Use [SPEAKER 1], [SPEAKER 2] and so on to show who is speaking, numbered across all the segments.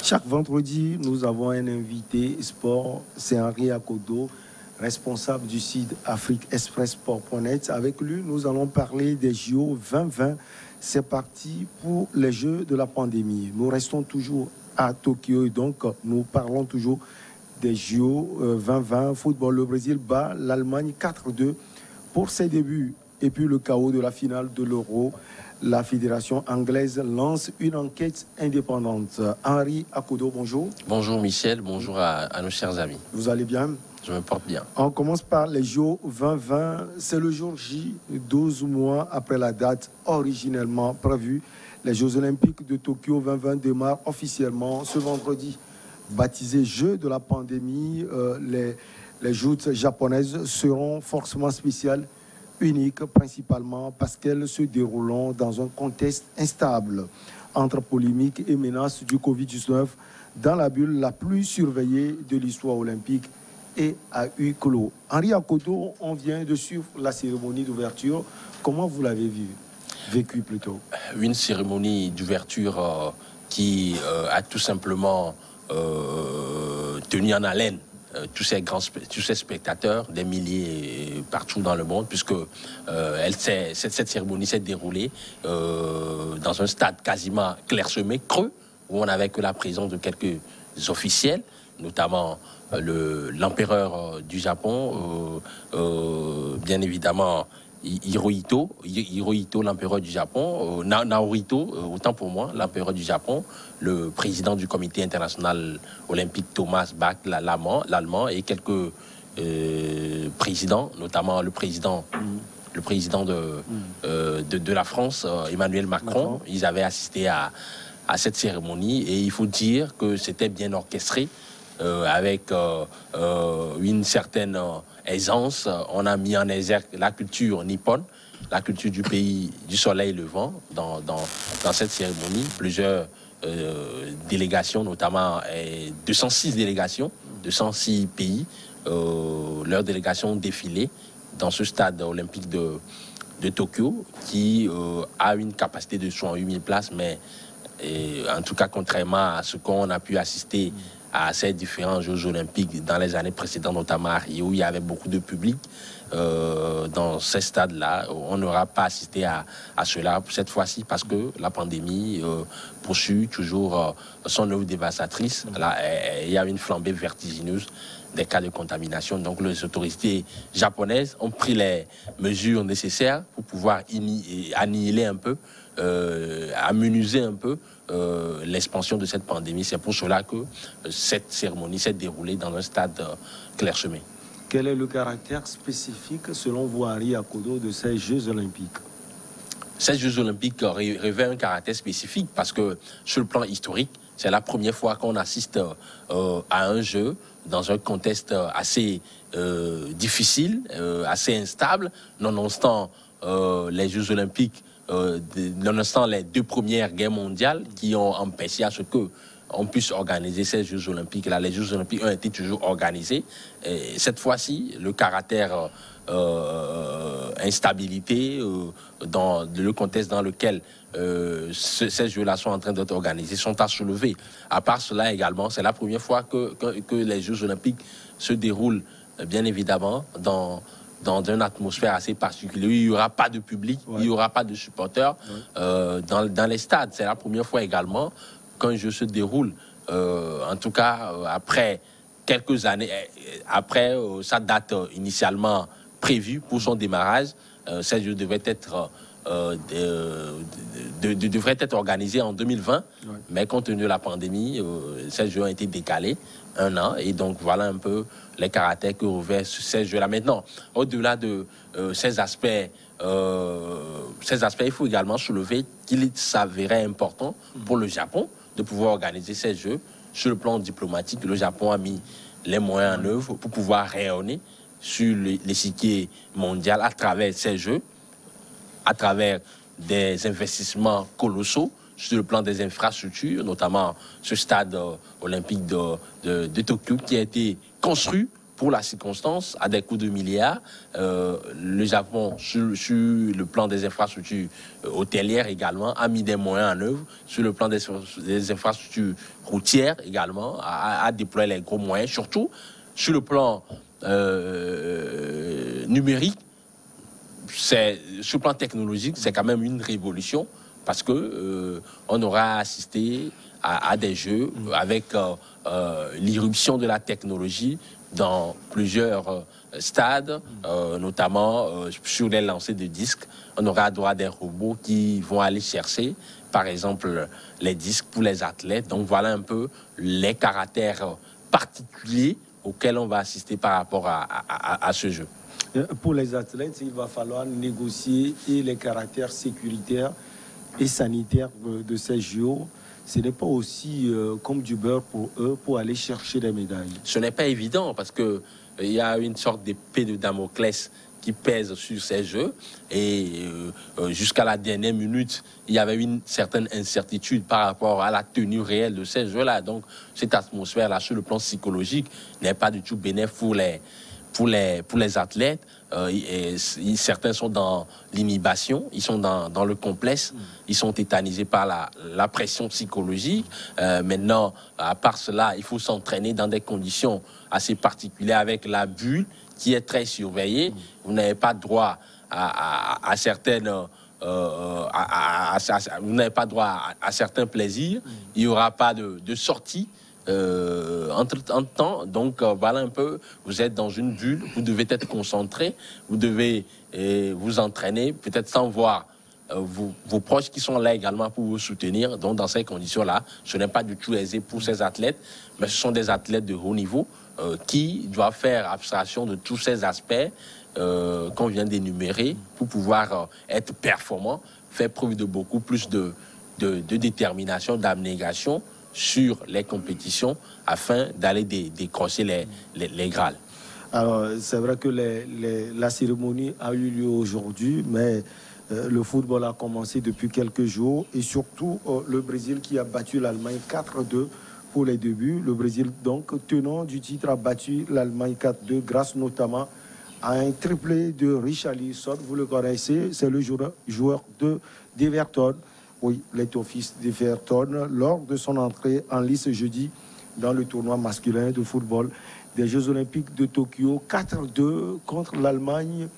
[SPEAKER 1] Chaque vendredi, nous avons un invité sport, c'est Henri Akodo, responsable du site afriqueexpress.net. Avec lui, nous allons parler des JO 2020. C'est parti pour les Jeux de la pandémie. Nous restons toujours à Tokyo et donc nous parlons toujours des JO 2020. Football, le Brésil bat l'Allemagne 4-2 pour ses débuts. Et puis le chaos de la finale de l'Euro. La fédération anglaise lance une enquête indépendante. Henri Akodo, bonjour.
[SPEAKER 2] Bonjour Michel, bonjour à nos chers amis.
[SPEAKER 1] Vous allez bien?
[SPEAKER 2] Je me porte bien.
[SPEAKER 1] On commence par les JO 2020. C'est le jour J, 12 mois après la date originellement prévue. Les Jeux Olympiques de Tokyo 2020 démarrent officiellement ce vendredi. Baptisés Jeux de la pandémie, les joutes japonaises seront forcément spéciales, uniques principalement parce qu'elles se dérouleront dans un contexte instable entre polémiques et menaces du Covid-19 dans la bulle la plus surveillée de l'histoire olympique et à huis clos. Henri Akodo, on vient de suivre la cérémonie d'ouverture. Comment vous l'avez vécu plutôt?
[SPEAKER 2] Une cérémonie d'ouverture qui a tout simplement tenu en haleine tous ces spectateurs, des milliers partout dans le monde, puisque cette cérémonie s'est déroulée dans un stade quasiment clairsemé, creux, où on n'avait que la présence de quelques officiels, notamment l'empereur du Japon, bien évidemment Hirohito, l'empereur du Japon, Naruhito, autant pour moi, l'empereur du Japon, le président du comité international olympique Thomas Bach, l'allemand, et quelques présidents, notamment le président de la France, Emmanuel Macron. Ils avaient assisté à cette cérémonie et il faut dire que c'était bien orchestré avec une certaine aisance. On a mis en exergue la culture nippone, la culture du pays du soleil levant dans cette cérémonie. Plusieurs délégations, notamment 206 délégations, 206 pays, leurs délégations ont défilé dans ce stade olympique de Tokyo qui a une capacité de 68 000 places, mais en tout cas, contrairement à ce qu'on a pu assister à ces différents Jeux olympiques dans les années précédentes, notamment à Rio, où il y avait beaucoup de public. Dans ces stades-là, on n'aura pas assisté à cela cette fois-ci parce que la pandémie poursuit toujours son œuvre dévastatrice. Là, il y a une flambée vertigineuse des cas de contamination. Donc les autorités japonaises ont pris les mesures nécessaires pour pouvoir annihiler un peu, amenuiser un peu l'expansion de cette pandémie. C'est pour cela que cette cérémonie s'est déroulée dans un stade clairsemé.
[SPEAKER 1] Quel est le caractère spécifique, selon vous, Henri Akodo, de ces Jeux olympiques?
[SPEAKER 2] Ces Jeux olympiques revêtent un caractère spécifique parce que, sur le plan historique, c'est la première fois qu'on assiste à un jeu dans un contexte assez difficile, assez instable, nonobstant les Jeux olympiques, nonobstant les deux premières guerres mondiales qui ont empêché à ce que on puisse organiser ces Jeux olympiques-là. Les Jeux olympiques ont été toujours organisés. Et cette fois-ci, le caractère instabilité dans le contexte dans lequel ces Jeux-là sont en train d'être organisés sont à soulever. À part cela également, c'est la première fois que les Jeux olympiques se déroulent, bien évidemment, dans une atmosphère assez particulière. Il n'y aura pas de public, il n'y aura pas de supporters dans les stades. C'est la première fois également qu'un jeu se déroule, en tout cas après quelques années, après sa date initialement prévue pour son démarrage. Ces jeux devraient être organisés en 2020, mais compte tenu de la pandémie, ces jeux ont été décalés un an, et donc voilà un peu les caractères que revêtent ces jeux-là. Maintenant, au-delà de ces aspects, il faut également soulever qu'il s'avérait important pour le Japon de pouvoir organiser ces Jeux. Sur le plan diplomatique, le Japon a mis les moyens en œuvre pour pouvoir rayonner sur l'échiquier mondial à travers ces Jeux, à travers des investissements colossaux sur le plan des infrastructures, notamment ce stade olympique de Tokyo qui a été construit pour la circonstance, à des coups de milliards, le Japon, sur le plan des infrastructures hôtelières également, a mis des moyens en œuvre. Sur le plan des infrastructures routières également, a déployé les gros moyens. Surtout, sur le plan numérique, sur le plan technologique, c'est quand même une révolution parce que on aura assisté à des jeux avec l'irruption de la technologie dans plusieurs stades, notamment sur les lancers de disques. On aura droit à des robots qui vont aller chercher, par exemple, les disques pour les athlètes. Donc voilà un peu les caractères particuliers auxquels on va assister par rapport à ce jeu.
[SPEAKER 1] Pour les athlètes, il va falloir négocier les caractères sécuritaires et sanitaires de ces JO. Ce n'est pas aussi comme du beurre pour eux pour aller chercher des médailles.
[SPEAKER 2] Ce n'est pas évident parce qu'il y a une sorte d'épée de Damoclès qui pèse sur ces jeux et jusqu'à la dernière minute, il y avait une certaine incertitude par rapport à la tenue réelle de ces jeux-là. Donc cette atmosphère-là sur le plan psychologique n'est pas du tout bénéfique pour les athlètes. Certains sont dans l'inhibition, ils sont dans le complexe, ils sont tétanisés par la pression psychologique. Maintenant, à part cela, il faut s'entraîner dans des conditions assez particulières avec la bulle qui est très surveillée. Vous n'avez pas droit à certaines... vous n'avez pas droit à certains plaisirs. Il n'y aura pas de sortie entre temps. Donc voilà un peu, vous êtes dans une bulle, vous devez être concentré, vous devez vous entraîner, peut-être sans voir vos proches qui sont là également pour vous soutenir. Donc dans ces conditions-là, ce n'est pas du tout aisé pour ces athlètes, mais ce sont des athlètes de haut niveau qui doivent faire abstraction de tous ces aspects qu'on vient d'énumérer pour pouvoir être performants, faire preuve de beaucoup plus de détermination, d'abnégation sur les compétitions afin d'aller décrocher les Graals.
[SPEAKER 1] Alors, c'est vrai que la cérémonie a eu lieu aujourd'hui, mais le football a commencé depuis quelques jours et surtout le Brésil qui a battu l'Allemagne 4-2 pour les débuts. Le Brésil, donc, tenant du titre, a battu l'Allemagne 4-2 grâce notamment à un triplé de Richarlison. Vous le connaissez, c'est le joueur d'Everton. Oui, il est au fils d'Everton lors de son entrée en lice jeudi dans le tournoi masculin de football des Jeux Olympiques de Tokyo. 4-2 contre l'Allemagne.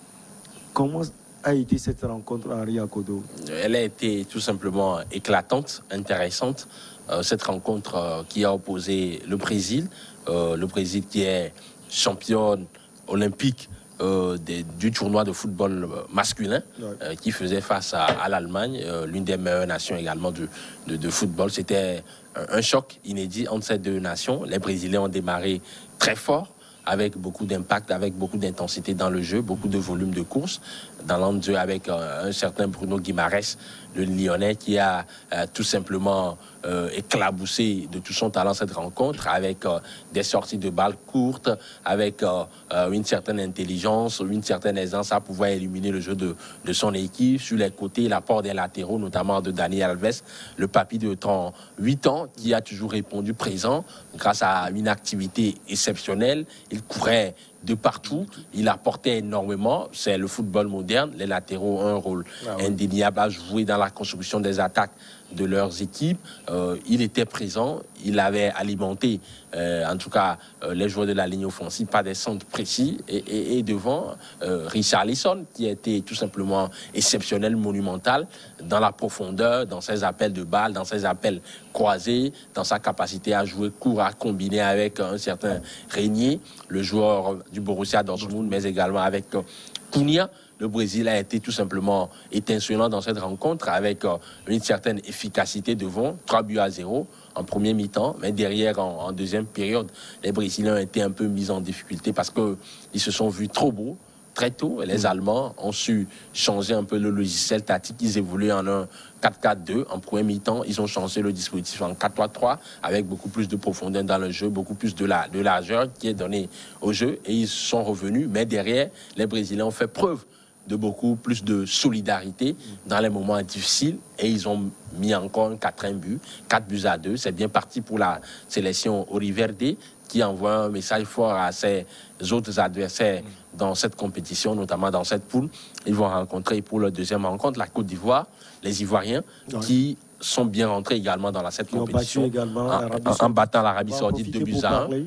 [SPEAKER 1] Comment a été cette rencontre, Henri Akodo?
[SPEAKER 2] Elle a été tout simplement éclatante, intéressante. Cette rencontre qui a opposé le Brésil qui est championne olympique du tournoi de football masculin, qui faisait face à l'Allemagne, l'une des meilleures nations également de football. C'était un choc inédit entre ces deux nations. Les Brésiliens ont démarré très fort, avec beaucoup d'impact, avec beaucoup d'intensité dans le jeu, beaucoup de volume de course dans l'enjeu avec un certain Bruno Guimaraes, le Lyonnais, qui a tout simplement éclaboussé de tout son talent cette rencontre avec des sorties de balles courtes, avec une certaine intelligence, une certaine aisance à pouvoir éliminer le jeu de son équipe. Sur les côtés, l'apport des latéraux, notamment de Dani Alves, le papy de 38 ans, qui a toujours répondu présent grâce à une activité exceptionnelle. Il courait de partout, il apportait énormément. C'est le football moderne. Les latéraux ont un rôle indéniable à jouer dans la construction des attaques de leurs équipes. Il était présent, il avait alimenté en tout cas les joueurs de la ligne offensive par des centres précis et devant Richarlison qui était tout simplement exceptionnel, monumental dans la profondeur, dans ses appels de balles, dans ses appels croisés, dans sa capacité à jouer court, à combiner avec un certain Régnier, le joueur du Borussia Dortmund, mais également avec Cunha. Le Brésil a été tout simplement étincelant dans cette rencontre avec une certaine efficacité devant, 3-0 en premier mi-temps, mais derrière, en deuxième période, les Brésiliens ont été un peu mis en difficulté parce qu'ils se sont vus trop beaux, très tôt. Et les Allemands ont su changer un peu le logiciel tactique. Ils évoluaient en un 4-4-2. En premier mi-temps, ils ont changé le dispositif en 4-3-3 avec beaucoup plus de profondeur dans le jeu, beaucoup plus de largeur qui est donnée au jeu. Et ils sont revenus. Mais derrière, les Brésiliens ont fait preuve de beaucoup plus de solidarité dans les moments difficiles et ils ont mis encore un 4-1 but, 4-2. C'est bien parti pour la sélection Auriverde qui envoie un message fort à ses autres adversaires dans cette compétition, notamment dans cette poule. Ils vont rencontrer pour leur deuxième rencontre la Côte d'Ivoire, les Ivoiriens, qui sont bien rentrés également dans cette compétition en battant l'Arabie Saoudite 2-1.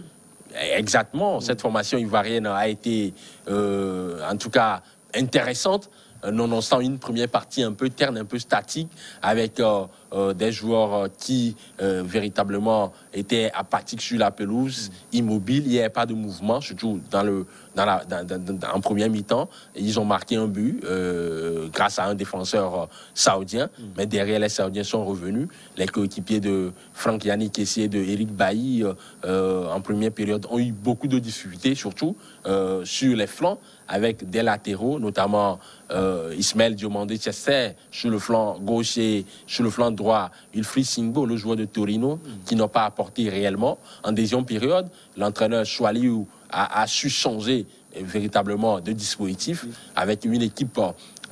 [SPEAKER 2] Exactement, cette formation ivoirienne a été en tout cas intéressante, nonobstant une première partie un peu terne, un peu statique, avec des joueurs qui véritablement étaient apathiques sur la pelouse, immobiles, il n'y avait pas de mouvement, surtout en première mi-temps. Ils ont marqué un but grâce à un défenseur saoudien, mais derrière les Saoudiens sont revenus. Les coéquipiers de Franck Yannick Kessié et de Eric Bailly en première période ont eu beaucoup de difficultés, surtout sur les flancs, avec des latéraux, notamment Ismaël Diomandé-Chester sur le flanc gauche et sur le flanc droit, Wilfried Singbo, le joueur de Torino, qui n'ont pas apporté réellement. En deuxième période, l'entraîneur Choualiou a su changer véritablement de dispositif avec une équipe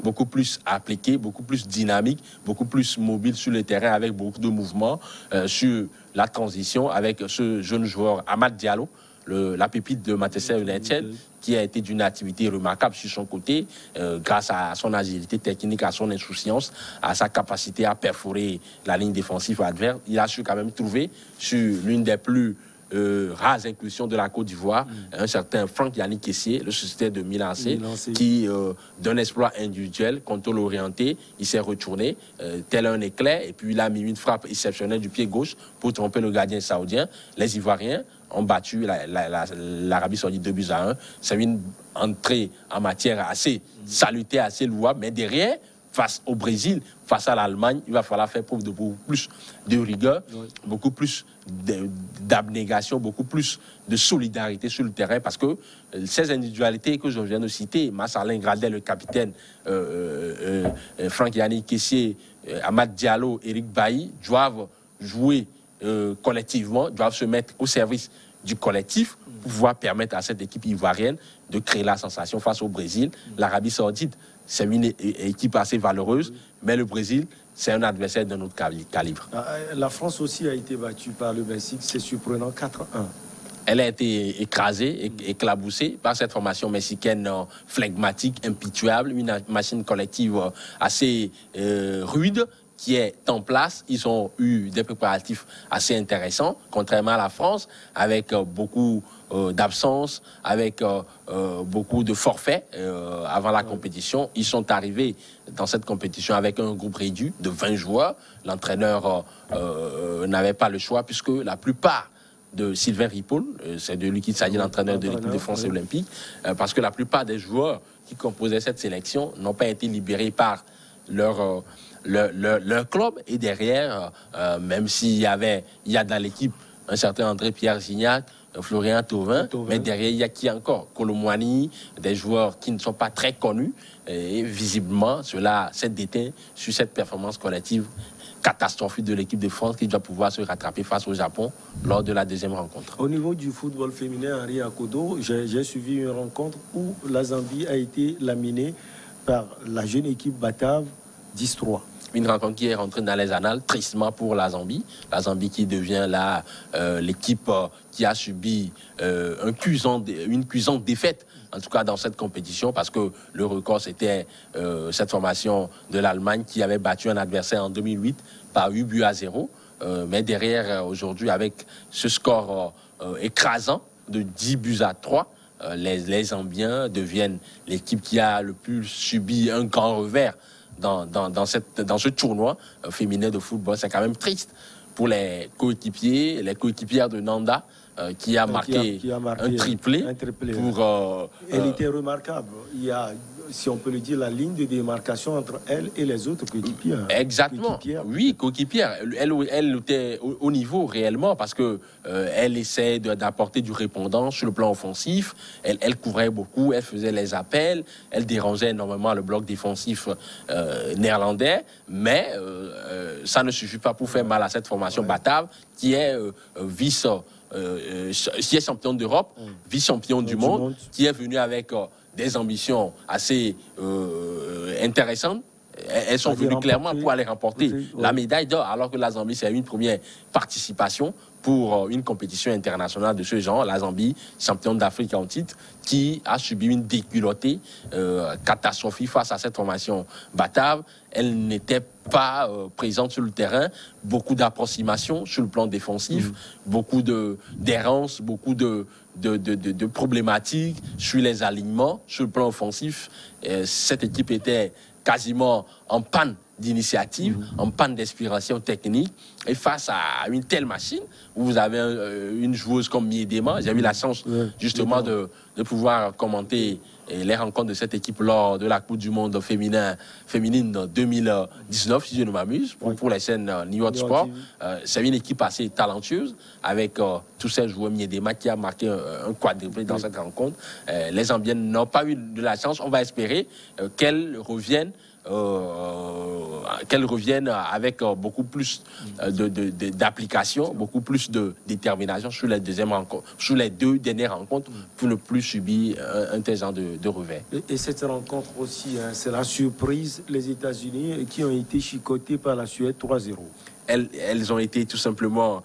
[SPEAKER 2] beaucoup plus appliquée, beaucoup plus dynamique, beaucoup plus mobile sur le terrain, avec beaucoup de mouvements sur la transition, avec ce jeune joueur Amad Diallo, la pépite de Manchester United, qui a été d'une activité remarquable sur son côté, grâce à son agilité technique, à son insouciance, à sa capacité à perforer la ligne défensive adverse. Il a su quand même trouver sur l'une des plus rares incursions de la Côte d'Ivoire, un certain Franck Yannick Kessié, le sociétaire de Milan AC, qui, d'un exploit individuel, contrôle orienté, il s'est retourné, tel un éclair, et puis il a mis une frappe exceptionnelle du pied gauche pour tromper le gardien saoudien. Les Ivoiriens ont battu l'Arabie Saoudite 2-1. C'est une entrée en matière assez salutaire, assez louable, mais derrière, face au Brésil, face à l'Allemagne, il va falloir faire preuve de beaucoup plus de rigueur, beaucoup plus d'abnégation, beaucoup plus de solidarité sur le terrain, parce que ces individualités que je viens de citer, Marcelin Gradel, le capitaine, Franck Yannick Kessié, Amad Diallo, Eric Bailly, doivent jouer collectivement, doivent se mettre au service du collectif pour pouvoir permettre à cette équipe ivoirienne de créer la sensation face au Brésil. L'Arabie Saoudite, c'est une équipe assez valeureuse, mais le Brésil, c'est un adversaire de notre calibre.
[SPEAKER 1] La France aussi a été battue par le Mexique, c'est surprenant, 4-1.
[SPEAKER 2] Elle a été écrasée, éclaboussée par cette formation mexicaine flegmatique, impituable, une machine collective assez rude, qui est en place. Ils ont eu des préparatifs assez intéressants, contrairement à la France, avec beaucoup d'absences, avec beaucoup de forfaits avant la compétition. Ils sont arrivés dans cette compétition avec un groupe réduit de 20 joueurs. L'entraîneur n'avait pas le choix, puisque la plupart de Sylvain Ripoll, c'est de lui qu'il s'agit, l'entraîneur de l'équipe de France olympique, parce que la plupart des joueurs qui composaient cette sélection n'ont pas été libérés par leur club, et derrière, même s'il y a dans l'équipe un certain André-Pierre Gignac, Florian Thauvin, mais derrière il y a qui encore? Colomwani, des joueurs qui ne sont pas très connus, et visiblement cela s'est déteint sur cette performance collective catastrophique de l'équipe de France, qui doit pouvoir se rattraper face au Japon lors de la deuxième rencontre.
[SPEAKER 1] Au niveau du football féminin, Henri Akodo, j'ai suivi une rencontre où la Zambie a été laminée par la jeune équipe batave 10-3.
[SPEAKER 2] Une rencontre qui est rentrée dans les annales, tristement pour la Zambie. La Zambie qui devient là l'équipe qui a subi une cuisante défaite, en tout cas dans cette compétition, parce que le record, c'était cette formation de l'Allemagne qui avait battu un adversaire en 2008 par 8-0. Mais derrière, aujourd'hui, avec ce score écrasant de 10-3, les Zambiens deviennent l'équipe qui a le plus subi un grand revers dans ce tournoi féminin de football. C'est quand même triste pour les coéquipières de Nanda, qui a marqué un triplé. Pour,
[SPEAKER 1] elle était remarquable. Il y a, si on peut le dire, la ligne de démarcation entre elle et les autres coéquipières.
[SPEAKER 2] Exactement. Oui, coéquipières. Elle était au niveau réellement, parce que elle essaie d'apporter du répondant sur le plan offensif. Elle couvrait beaucoup, elle faisait les appels, elle dérangeait énormément le bloc défensif néerlandais, mais ça ne suffit pas pour faire mal à cette formation batave qui est qui est championne d'Europe, vice-championne du monde, qui est venue avec des ambitions assez intéressantes, Elles sont venues clairement pour aller remporter la médaille d'or, alors que la Zambie, c'est une première participation pour une compétition internationale de ce genre. La Zambie, championne d'Afrique en titre, qui a subi une déculottée catastrophique face à cette formation batave. Elle n'était pas présente sur le terrain. Beaucoup d'approximations sur le plan défensif, beaucoup d'errance, beaucoup de problématiques sur les alignements. Sur le plan offensif, cette équipe était quasiment en panne d'initiative, en panne d'inspiration technique. Et face à une telle machine, où vous avez une joueuse comme Miedema, j'ai eu la chance justement de pouvoir commenter les rencontres de cette équipe lors de la Coupe du Monde féminine 2019, si je ne m'amuse, pour les chaînes New York Sport. C'est une équipe assez talentueuse, avec tous ces joueurs. Miedema qui a marqué un quadruplé dans cette rencontre. Les Zambiennes n'ont pas eu de la chance. On va espérer qu'elles reviennent avec beaucoup plus d'application, beaucoup plus de détermination sur les deux dernières rencontres pour ne plus subir un tel genre de revers.
[SPEAKER 1] Et cette rencontre aussi, hein, c'est la surprise, les États-Unis qui ont été chicotés par la Suède 3-0.
[SPEAKER 2] Elles ont été tout simplement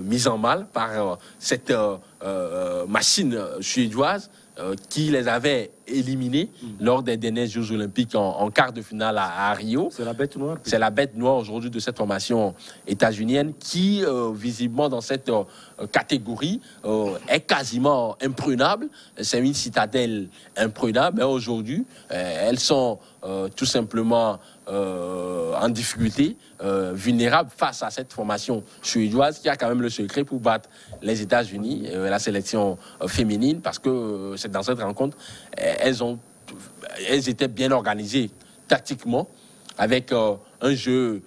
[SPEAKER 2] mises en mal par cette machine suédoise qui les avait éliminés lors des derniers Jeux Olympiques en quart de finale à Rio.
[SPEAKER 1] C'est la bête noire.
[SPEAKER 2] C'est la bête noire aujourd'hui de cette formation états-unienne qui, visiblement, dans cette catégorie, est quasiment imprenable. C'est une citadelle imprenable. Mais aujourd'hui, elles sont tout simplement en difficulté, vulnérables face à cette formation suédoise qui a quand même le secret pour battre les États-Unis, la sélection féminine, parce que c'est dans cette rencontre, elles étaient bien organisées tactiquement, avec un jeu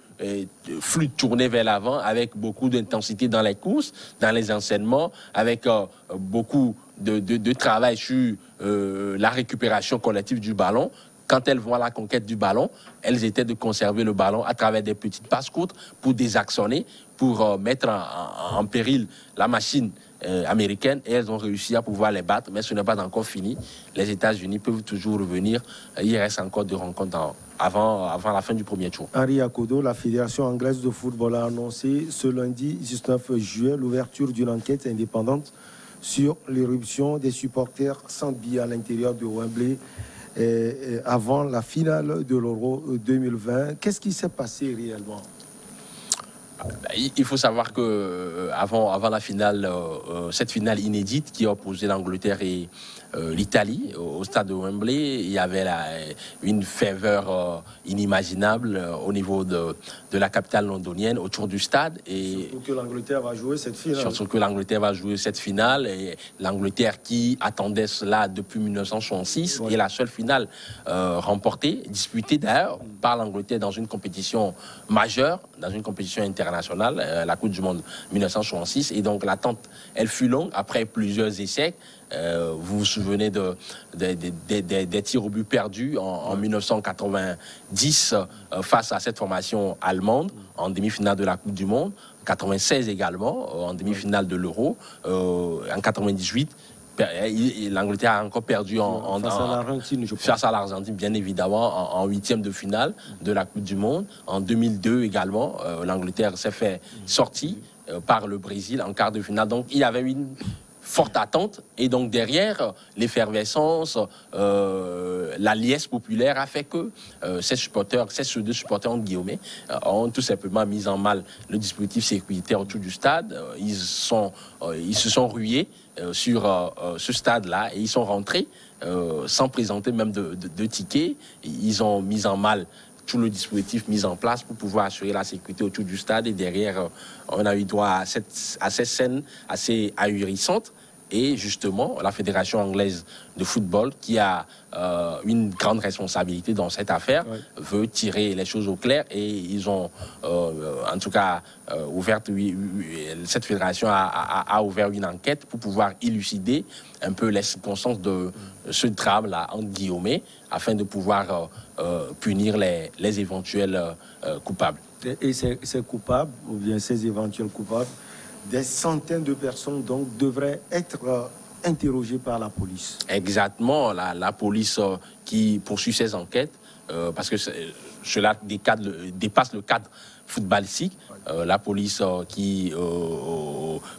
[SPEAKER 2] fluide tourné vers l'avant, avec beaucoup d'intensité dans les courses, dans les enseignements, avec beaucoup de travail sur la récupération collective du ballon. Quand elles vont à la conquête du ballon, elles étaient de conserver le ballon à travers des petites passes courtes pour désactionner, pour mettre en péril la machine américaine, et elles ont réussi à pouvoir les battre, mais ce n'est pas encore fini. Les États-Unis peuvent toujours revenir. Il reste encore 2 rencontres avant la fin du premier tour.
[SPEAKER 1] Henri Akodo, la Fédération anglaise de football a annoncé ce lundi 19 juillet l'ouverture d'une enquête indépendante sur l'éruption des supporters sans billets à l'intérieur de Wembley avant la finale de l'Euro 2020. Qu'est-ce qui s'est passé réellement?
[SPEAKER 2] Il faut savoir que avant la finale, cette finale inédite qui a opposé l'Angleterre et l'Italie au stade de Wembley, il y avait une ferveur inimaginable au niveau de la capitale londonienne autour du stade. Et
[SPEAKER 1] surtout que l'Angleterre va jouer cette finale.
[SPEAKER 2] Surtout que l'Angleterre va jouer cette finale, et l'Angleterre qui attendait cela depuis 1966 est la seule finale remportée, disputée d'ailleurs par l'Angleterre dans une compétition majeure, dans une compétition internationale, la Coupe du Monde 1966. Et donc l'attente, elle fut longue après plusieurs échecs. Vous vous souvenez des tirs au but perdus en 1990 face à cette formation allemande en demi-finale de la Coupe du Monde, en 96 également en demi-finale de l'Euro, en 98. L'Angleterre a encore perdu face à l'Argentine, bien évidemment, en 8e de finale de la Coupe du Monde. En 2002 également, l'Angleterre s'est fait sortir par le Brésil en quart de finale. Donc il y avait une forte attente, et donc derrière l'effervescence, la liesse populaire a fait que ces deux supporters entre guillemets, ont tout simplement mis en mal le dispositif sécuritaire autour du stade. Ils se sont rués sur ce stade-là, et ils sont rentrés sans présenter même de tickets. Ils ont mis en mal tout le dispositif mis en place pour pouvoir assurer la sécurité autour du stade. Et derrière, on a eu droit à ces scènes assez ahurissantes. Et justement, la Fédération anglaise de football, qui a une grande responsabilité dans cette affaire, veut tirer les choses au clair. Et ils ont, en tout cas, cette fédération a ouvert une enquête pour pouvoir élucider un peu les circonstances de ce drame-là, entre guillemets, afin de pouvoir punir les éventuels coupables.
[SPEAKER 1] Et ces coupables, ou bien ces éventuels coupables, des centaines de personnes donc devraient être interrogées par la police.
[SPEAKER 2] Exactement, la police qui poursuit ses enquêtes parce que cela dépasse le cadre footballistique. La police qui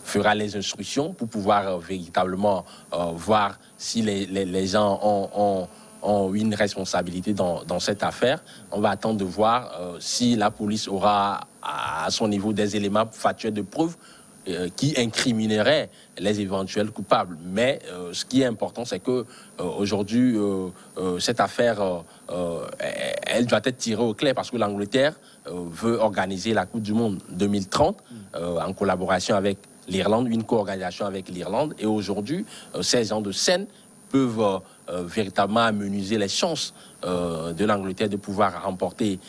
[SPEAKER 2] fera les instructions pour pouvoir véritablement voir si les gens ont une responsabilité dans cette affaire. On va attendre de voir si la police aura à son niveau des éléments factuels de preuve qui incriminerait les éventuels coupables. Mais ce qui est important, c'est que aujourd'hui, cette affaire, elle doit être tirée au clair parce que l'Angleterre veut organiser la Coupe du Monde 2030 en collaboration avec l'Irlande, une co-organisation avec l'Irlande. Et aujourd'hui, ces gens de scène peuvent véritablement amenuiser les chances de l'Angleterre de pouvoir remporter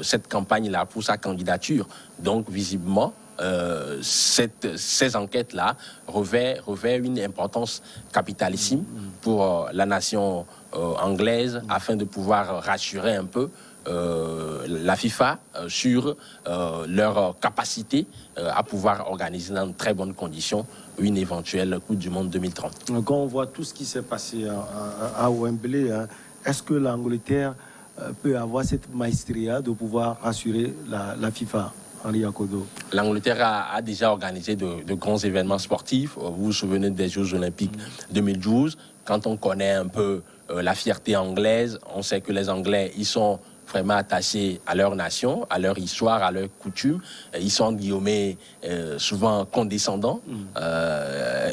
[SPEAKER 2] cette campagne-là pour sa candidature. Donc, visiblement, ces enquêtes-là revêtent une importance capitalissime pour la nation anglaise afin de pouvoir rassurer un peu la FIFA sur leur capacité à pouvoir organiser dans de très bonnes conditions une éventuelle Coupe du Monde 2030.
[SPEAKER 1] Quand on voit tout ce qui s'est passé à Wembley, hein, est-ce que l'Angleterre peut avoir cette maestria de pouvoir rassurer la FIFA? Henri Akodo.
[SPEAKER 2] L'Angleterre a déjà organisé de grands événements sportifs. Vous vous souvenez des Jeux Olympiques 2012. Quand on connaît un peu la fierté anglaise, on sait que les Anglais, ils sont vraiment attachés à leur nation, à leur histoire, à leurs coutumes. Ils sont, guillemets, souvent condescendants.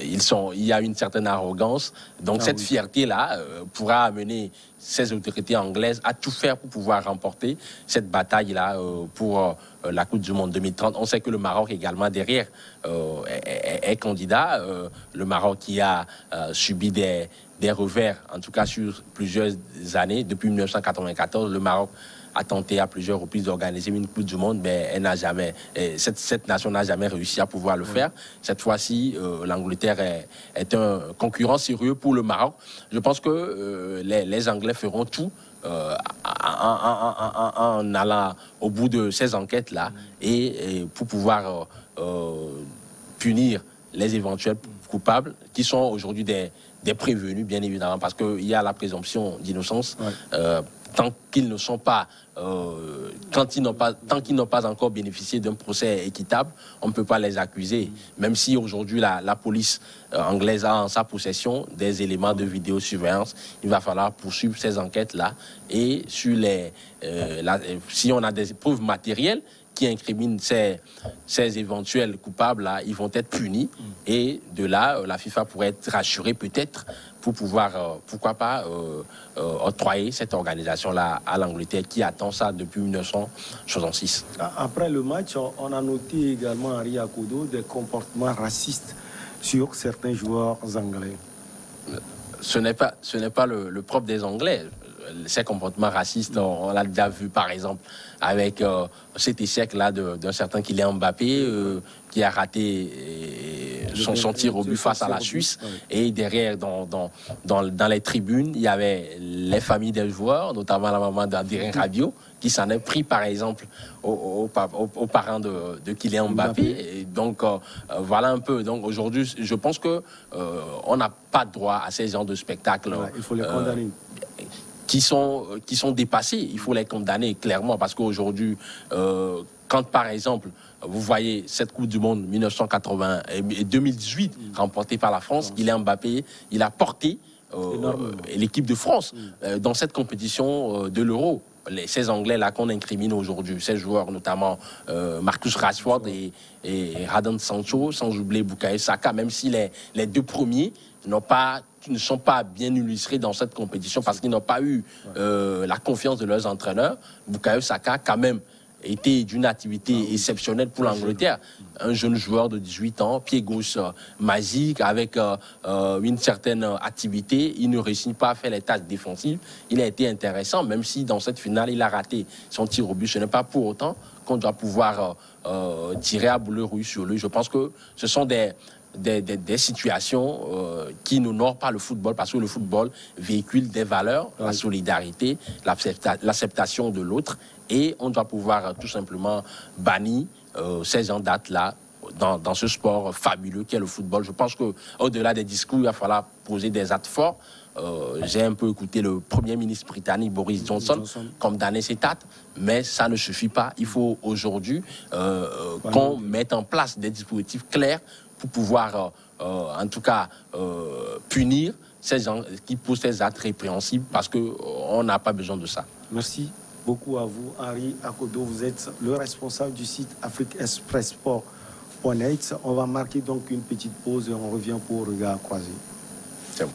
[SPEAKER 2] Il y a une certaine arrogance. Donc cette fierté-là pourra amener ces autorités anglaises à tout faire pour pouvoir remporter cette bataille-là pour la Coupe du Monde 2030. On sait que le Maroc également derrière est candidat. Le Maroc qui a subi des revers, en tout cas sur plusieurs années. Depuis 1994, le Maroc a tenté à plusieurs reprises d'organiser une Coupe du Monde, mais elle n'a jamais, cette nation n'a jamais réussi à pouvoir le faire. Cette fois-ci, l'Angleterre est un concurrent sérieux pour le Maroc. Je pense que les Anglais feront tout en allant au bout de ces enquêtes-là et pour pouvoir punir les éventuels coupables qui sont aujourd'hui des prévenus, bien évidemment, parce qu'il y a la présomption d'innocence. Tant qu'ils ne sont pas, tant qu'ils n'ont pas encore bénéficié d'un procès équitable, on ne peut pas les accuser. Même si aujourd'hui la police anglaise a en sa possession des éléments de vidéosurveillance, il va falloir poursuivre ces enquêtes-là. Et sur si on a des preuves matérielles qui incriminent ces éventuels coupables-là, ils vont être punis. Et de là, la FIFA pourrait être rassurée peut-être pour pouvoir, pourquoi pas, octroyer cette organisation-là à l'Angleterre qui attend ça depuis 1966.
[SPEAKER 1] Après le match, on a noté également, Henri Akodo, des comportements racistes sur certains joueurs anglais.
[SPEAKER 2] Ce n'est pas le propre des Anglais. Ces comportements racistes, on l'a déjà vu par exemple avec cet échec-là d'un certain Kylian Mbappé qui a raté son tir au but face à la Suisse. Et derrière, dans les tribunes, il y avait les familles des joueurs, notamment la maman d'Adrien Rabiot, qui s'en est pris par exemple aux parents de Kylian Mbappé. Et donc voilà un peu. Donc aujourd'hui, je pense que on n'a pas droit à ces genres de spectacles.
[SPEAKER 1] Il faut les condamner.
[SPEAKER 2] Qui sont dépassés, il faut les condamner clairement parce qu'aujourd'hui, quand par exemple, vous voyez cette Coupe du Monde 1980 et 2018 remportée par la France, Kylian Mbappé, il a porté l'équipe de France dans cette compétition de l'Euro. Ces Anglais-là qu'on incrimine aujourd'hui, ces joueurs notamment Marcus Rashford et Jadon Sancho, sans oublier Bukayo Saka, même si les deux premiers ne sont pas bien illustrés dans cette compétition parce qu'ils n'ont pas eu la confiance de leurs entraîneurs. Bukayo Saka, quand même, était d'une activité exceptionnelle pour l'Angleterre. Un jeune joueur de 18 ans, pied gauche magique, avec une certaine activité. Il ne réussit pas à faire les tâches défensives. Il a été intéressant, même si dans cette finale, il a raté son tir au but. Ce n'est pas pour autant qu'on doit pouvoir tirer à boulet rouge sur lui. Je pense que ce sont des situations qui n'honorent pas le football parce que le football véhicule des valeurs, la solidarité, l'acceptation de l'autre et on doit pouvoir tout simplement bannir ces gens d'actes-là dans ce sport fabuleux qu'est le football. Je pense qu'au-delà des discours, il va falloir poser des actes forts. J'ai un peu écouté le Premier ministre britannique Boris Johnson condamner cet acte, mais ça ne suffit pas. Il faut aujourd'hui qu'on mette en place des dispositifs clairs pour pouvoir, en tout cas, punir ces gens qui posent ces actes répréhensibles, parce qu'on n'a pas besoin de ça.
[SPEAKER 1] Merci beaucoup à vous, Henri Akodo. Vous êtes le responsable du site afriqueexpressport.net. On va marquer donc une petite pause et on revient pour Regard Croisé.
[SPEAKER 2] C'est bon.